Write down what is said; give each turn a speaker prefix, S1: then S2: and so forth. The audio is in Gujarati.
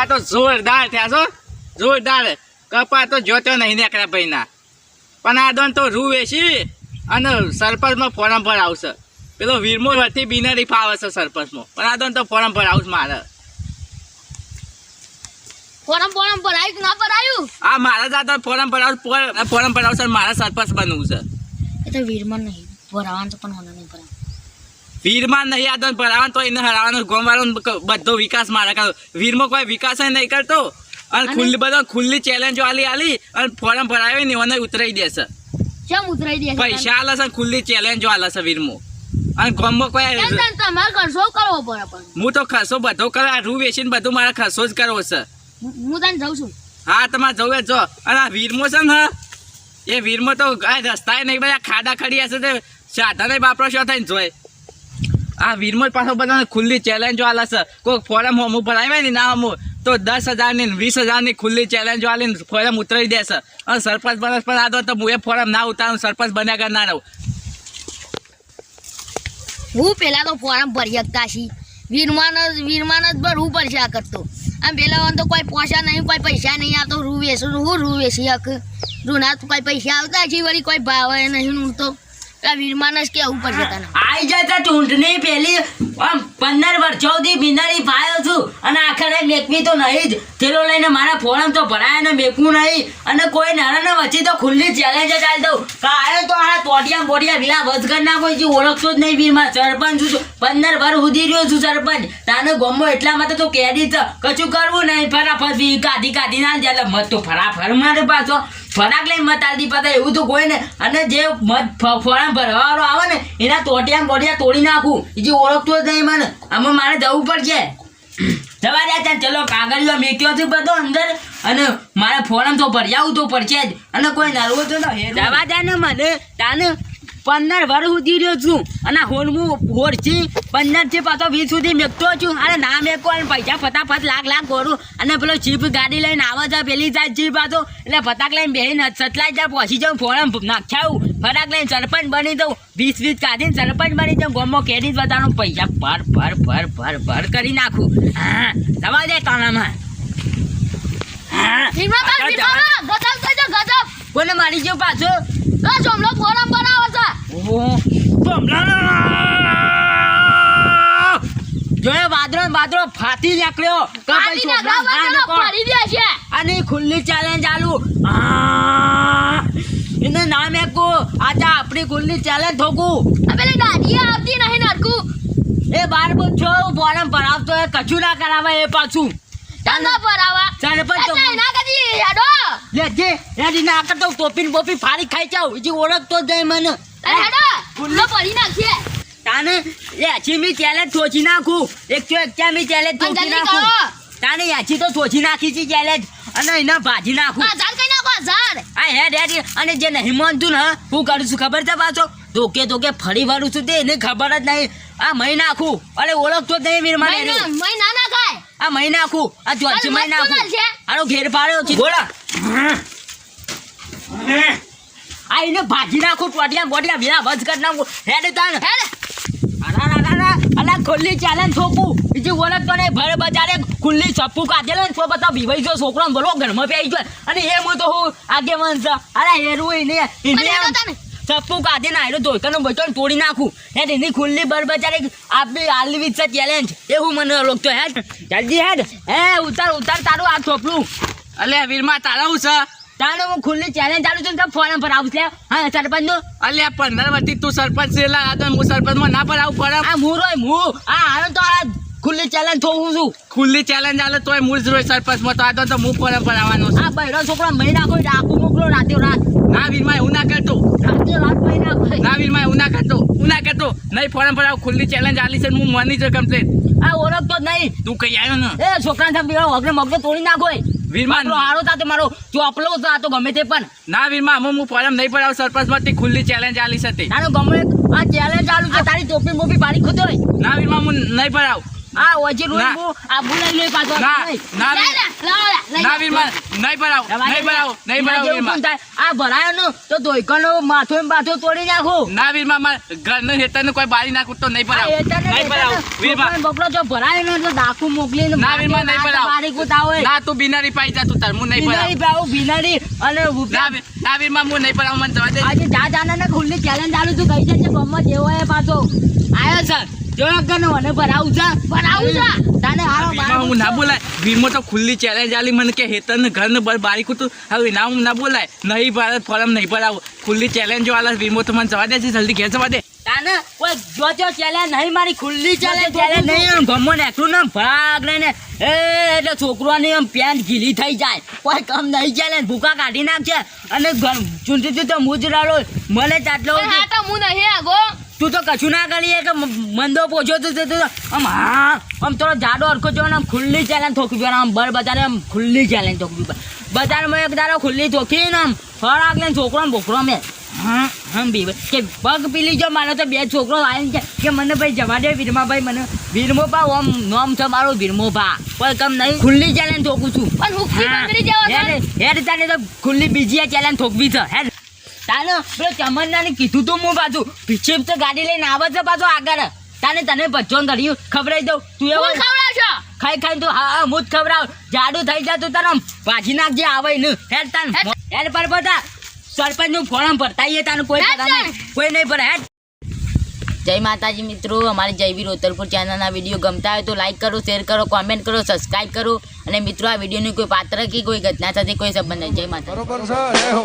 S1: કપા તો જોરદાર થયા છો, જોરદાર. કપા તો જોતો નહીં નીકળ્યા ભાઈના. પણ આ દોન તો રૂ વેચી અને સરપંચમાં ફોરમ પર આવશે. પેલો વીરમો વતી બિનરી ફાવે છે સરપંચમાં, પણ આ દોન તો ફોરમ પર આવશે મારે.
S2: ફોરમ પર આવ્યું ના પર આવ્યું?
S1: આ મારા જાતો ફોરમ પર આવશે મારા સરપંચ બનવું છે.
S2: એ તો વીરમાં નહીં ભરાવાનું તો પણ હોના નહીં ભરાવાનું.
S1: વીરમાં નહીં આ દોન ભરાવાનું તો એને હરાવવાનો ગોમવાળો બધો વિકાસ મારે કરો. વીરમાં કોઈ વિકાસ નહીં કરતો અને ખુલ્લી ચેલેન્જો આલી અને ફોરમ ભરાવે ને એને ઉતરાઈ દેશે.
S2: કેમ ઉતરાઈ દે?
S1: પૈસા આલે છે, ખુલ્લી ચેલેન્જો આલે છે વીરમાં. અને ગામમાં કોઈ
S2: તમારે ખર્ચો કરવો પડે. પણ
S1: હું તો ખર્ચો બધો કરે, આ રૂ વેચીને બધું મારે ખર્ચો જ કરવો છે.
S2: હું તને જાઉં છું.
S1: હા તમારે જવું જો. અને આ વીરમાં છે ને, એ વીરમાં તો રસ્તા નહીં બધા ખાડા ખડી હશે તે સાધન બાપરો શું થઈને જોય. આ વીરમાં પાછો બધા ખુલ્લી ચેલેન્જો આલે છે. કોઈ ફોરમ હોમું ભરાવે ને ના હોમું તો 10,000 ની 20,000 ની ખુલ્લી ચેલેન્જો આલીને ફોરમ ઉતરાવી દેશે. અને સરપંચ બનસ પણ આદો તો હું એ ફોરમ ના ઉતારું, સરપંચ બન્યા કર ના રહું.
S2: હું પેલા તો ફોરમ ભરી શકતા છી. વીરમાન જ ભરવું પડશે આ કરતો. આમ પેલા તો કોઈ પોસા નહીં, કોઈ પૈસા નહીં આવતો. રૂ વેચું હું રૂ વેચી હક રૂના કોઈ પૈસા આવતા છે વળી કોઈ ભાવ નહીં. હું તો વીરમાન જ કેવું પડશે તને.
S3: આઈ જતા ચૂંટણી પેલી 15 વર્ષ સુધી બિનારી ફાયો છું અને આખરે મેકવી તો નહીં જ. થેલો લઈને મારા ફોરમ તો ભરાય ને મેકવું નહીં. અને કોઈ નાના વચ્ચે તો ખુલ્લી ચેલેન્જ ચાલ દઉં કાયો તો આ ટોટિયા બોટિયા વિલા વચગર ના કોઈ જે ઓળખતો જ નહીં. વીરમાં સરપંચ છું, 15 વર્ષ સુધી રહ્યો છું સરપંચ. તાને ગમો એટલા માટે તો કેદી કશું કરવું નહીં. ફટાફટ કાઢી ના જાય એટલે મત તો ફરાફર મારે પાછો ફરાક લઈને મત આલતી પાતા એવું તો કોઈ ને. અને જે મત ફોરમ ભરવાવાળો આવે ને એના ટોટિયા બોટિયા તોડી નાખું. એ જે ઓળખતો જ નહીં મને. આમાં મારે જવું પડશે. જવા દે ત્યાં ચલો કાગળિયો મેક્યો છે બધો અંદર અને મારે ફોરમ તો ભરજાવું તો પડશે જ. અને કોઈ નરવો તો જવા દે ને મને. તાને 15 વર્ષ સુધી રહ્યો છું અને હોળમું હોળથી 15 થી પાછો 20 સુધી મેકતો છું. અરે ના મેકો અને પૈસા ફટાફટ લાખ ભરું. અને પેલો જીપ ગાડી લઈને આવે છે પેલી સાઈડ જીપ હતો એટલે ફટાક લઈને બેસીને સતલાઈ જાય પહોંચી જાઉં. ફોરમ નાખ્યાવું ફટાક લઈને સરપંચ બની દઉં. 20 કાઢીને સરપંચ બની જાઉં. ગામમાં કેરી જ બધાનું પૈસા ભર કરી નાખું. હા જવા દે તાણામાં. કોને મારી ગયો પાછો?
S2: જમલો ફોરમ બનાવે છે.
S3: જોયો વાદળો ફાટી નીકળ્યો. અને ખુલ્લી ચેલેન્જ આલુ એને નામ એકું આજા આપણી ખુલ્લી ચેલેન્જ ઠોકું.
S2: પેલી દાદી આવતી નહીં નરકું.
S3: એ 12 છો ફોરમ ભરાવતો એ કશું ના કરાવે. એ પાછું
S2: ના ભરાવા
S3: સરપંચ
S2: ના કદી હેડો
S3: લેજે રેડી ના કરતો ટોપી બોપી ફાડી ખાઈ જાવ. એ ઓળખતો જ નહીં મને.
S2: હેડો ફૂલો પડી નાખીએ.
S3: તાને યાચી મી ચેલેન્જ થોચી નાખું. 101 મી ચેલેન્જ થોચી નાખું. તાને યાચી તો થોચી નાખી છે ચેલેન્જ અને એના ભાજી નાખું.
S2: ઝાડ કઈ નાખો ઝાડ.
S3: આ હેડ અને જે નહીં માનતું ને હું કરું છું ખબર છે પાછો ધોકે ફરી વાળું છું તે એને ખબર જ નહીં. આ મહી નાખું. અરે ઓળખતો જ નહીં વીરમાં
S2: મહી ના ખાય.
S3: આ મહી નાખું. આ જોજી મહી નાખું. આનો ઘેર પાડ્યો છે બોલા. આ એને ભાજી નાખું. ટોટિયા બોટિયા વિના વજ કરી નાખું. હેડ તાન હેડ. અલા ખુલ્લી ચેલેન્જ ઠોકું. બીજી ઓળખતો નહીં. ભર બજારે ખુલ્લી ચપ્પુ કાઢેલો ને તો બધા ભીવાઈ ગયો છોકરો બોલો ઘરમાં પી ગયો. અને એ હું તો હું આગેવાન છે. અરે હેરું ચપ્પુ કાઢીને આયરો ધોઈકાનો બચો તોડી નાખું. હેડ એની ખુલ્લી બર બજારે આપી આલવી છે ચેલેન્જ. એવું મને ઓળખતો. હેડ જલ્દી હેડ. હે ઉતાર તારું આ ચોપલું.
S1: અલે વીરમાં તારાવું છે.
S3: તારે હું ખુલ્લી ચેલેન્જ ચાલુ છું. ફોરમ પર આવશે. હા સરપંચ નું.
S1: અલ્યા 15 વર્ષથી તું સરપંચ છે એટલે આ તો હું સરપંચમાં ના પર આવું ફોરમ.
S3: આ હું હાલો તો આ ખુલ્લી ચેલેન્જ થોડું છું.
S1: ખુલ્લી ચેલેન્જ આલે તોય મૂળ જ રોય સરપંચમાં તો આ તો હું ફોરમ પર આવવાનો છું.
S3: આ બૈરો છોકરો મહી નાખો આખું મોકલો રાતે રાત.
S1: ના વીરમાં એવું ના કરતો.
S3: રાતે રાત મહી નાખો.
S1: ના વીરમાં એવું ના કરતો. નહીં ફોરમ પર આવ. ખુલ્લી ચેલેન્જ આલી છે હું માની છે કમ્પ્લેટ.
S3: આ ઓળખતો જ નહીં.
S1: તું કઈ આવ્યો ને
S3: એ છોકરા મગને તોડી નાખો.
S1: વીરમાં
S3: હારો તા મારો ચોપલો તો ગમે તે પણ
S1: ના વીરમાં હું ફોરમ નહીં પડાવ. સરપંચમાંથી ખુલ્લી ચેલેન્જ આલી છે.
S3: તારો ગમે આ ચેલેન્જ ચાલુ છે. તારી ટોપી મોપી પાડી ખોતો
S1: ના વીરમાં હું નહીં પડાવ.
S3: આ ઓજી રોજ
S1: ના.
S3: હું આ બોલાઈ લઈ પાછો
S1: ના
S3: નહીં.
S1: ના
S2: લે, લે, લાવો, લે, લઈ
S1: ના
S2: જાઓ.
S1: વીરમાન નહીં ભરાવ
S3: રવા
S1: નહીં
S3: દે.
S1: ભરાવ નહીં
S3: એના
S1: ભરાવ
S3: જેવું
S1: વીરમાન
S3: કોણ થાય? આ ભરાયો ને તો ધોઈકાનો માથો ને બાથો તોડી નાખું.
S1: ના વીરમાન માર ઘરનું હેતરનું કોઈ બારી નાખું તો નહીં ભરાવ નહીં ભરાવ વીરમાન
S3: બપલો જો ભરાય ને એટલે ડાકુ મોકલીને
S1: ના વીરમાન નહીં ભરાવ
S3: બારી કૂતા હોય.
S1: ના તું બિનારી પાઈ જા તું તાર હું નહીં
S3: બિનારી
S1: ભરાવ
S3: પાઉં, બિનારી અને
S1: ના
S3: રૂપિયા.
S1: ના વીરમાન હું નહીં ભરાવ મને જવા દે
S3: આજે જાના ને ખુલ્લી ચેલેન્જ આલું છું કઈ છે ગમત જેવો એ પાછો આયો સર જો કને મને ભરાવું છે
S2: ભરાવું છે.
S3: તને હારો
S1: વીરમાન હું ના બોલાય વીરમો તો ખુલ્લી ચેલેન્જ આલી મને કે હેતર ને ઘર ને બારી કૂતું હવે ના હું ના બોલાય નહીં ભારત ફોરમ નહીં ભરાવ ખુલ્લી ચેલેન્જ વાળા વીરમો તો મને જવા દે છે જલ્દી ઘેર જવા દે
S3: તાને કોઈ જોજો ચેલેન્જ નહીં મારી ખુલ્લી ચેલેન્જ નહીં આમ ગમો ને એકલું ને આમ ભાગ લઈને એટલે છોકરાની આમ પેન્ટ ગીલી થઈ જાય કોઈ કામ નહીં ચેલેન્જ ભૂકા કાઢી નાખશે અને ચૂંટી તો મુજરાળો મને ચાટલો
S2: પણ હા તો હું નહીં આગો.
S3: તું તો કશું ના કરીએ કે મંદો પોછો તો આમ હા આમ થોડો જાડો અરખો જો આમ ખુલ્લી ચેલેન્જ થોકવી આમ બર બજારે આમ ખુલ્લી ચેલેન્જ થોકવી બજારમાં એક દાડો ખુલ્લી થોકી ને આમ ફરાક લઈને છોકરો બોકરો મેં હા બી કે પગ પીલી જો મારો તો બે છોકરો આવીને છે કે મને ભાઈ જવા દે વીરમાભાઈ મને વીરમોભા ઓમ નોમ છે મારું વીરમોભા કોઈ કામ નહીં ખુલ્લી ચેલેન્જ થોકું છું
S2: પણ હુક્કી બંગડી જેવો છે.
S3: હેડ તાને તો ખુલ્લી બીજી ચેલેન્જ થોકવી છે હેડ તાને પેલો ચમનનાને કીધું તું હું પાછું પીછે તો ગાડી લઈને આવે છે પાછો આગળ તને બચ્ચો કર્યું ખવડાવી દઉં તું એવો
S2: હું ખવડાવશો.
S3: ખાઈ તું હા હું જ ખવડાવ જાડું થઈ જતું તારે આમ ભાજી નાખજે આવે ને હેડ તાન હેડ પર બધા સરપંચ નું ફોર્મ ભરતાઈએ તાને કોઈ
S2: હેડ
S3: પતા નહીં કોઈ નહીં ભરે હેડ જય માતાજી મિત્રો અમારી જયવીર ઉત્તરપુર ચેનલના વિડીયો ગમતા હોય તો લાઈક કરો શેર કરો કોમેન્ટ કરો સબસ્ક્રાઈબ કરો અને મિત્રો આ વિડીયોની કોઈ પાત્ર કે કોઈ ઘટના સાથે કોઈ સંબંધ નહીં જય માતા
S4: બરોબર છે જય હો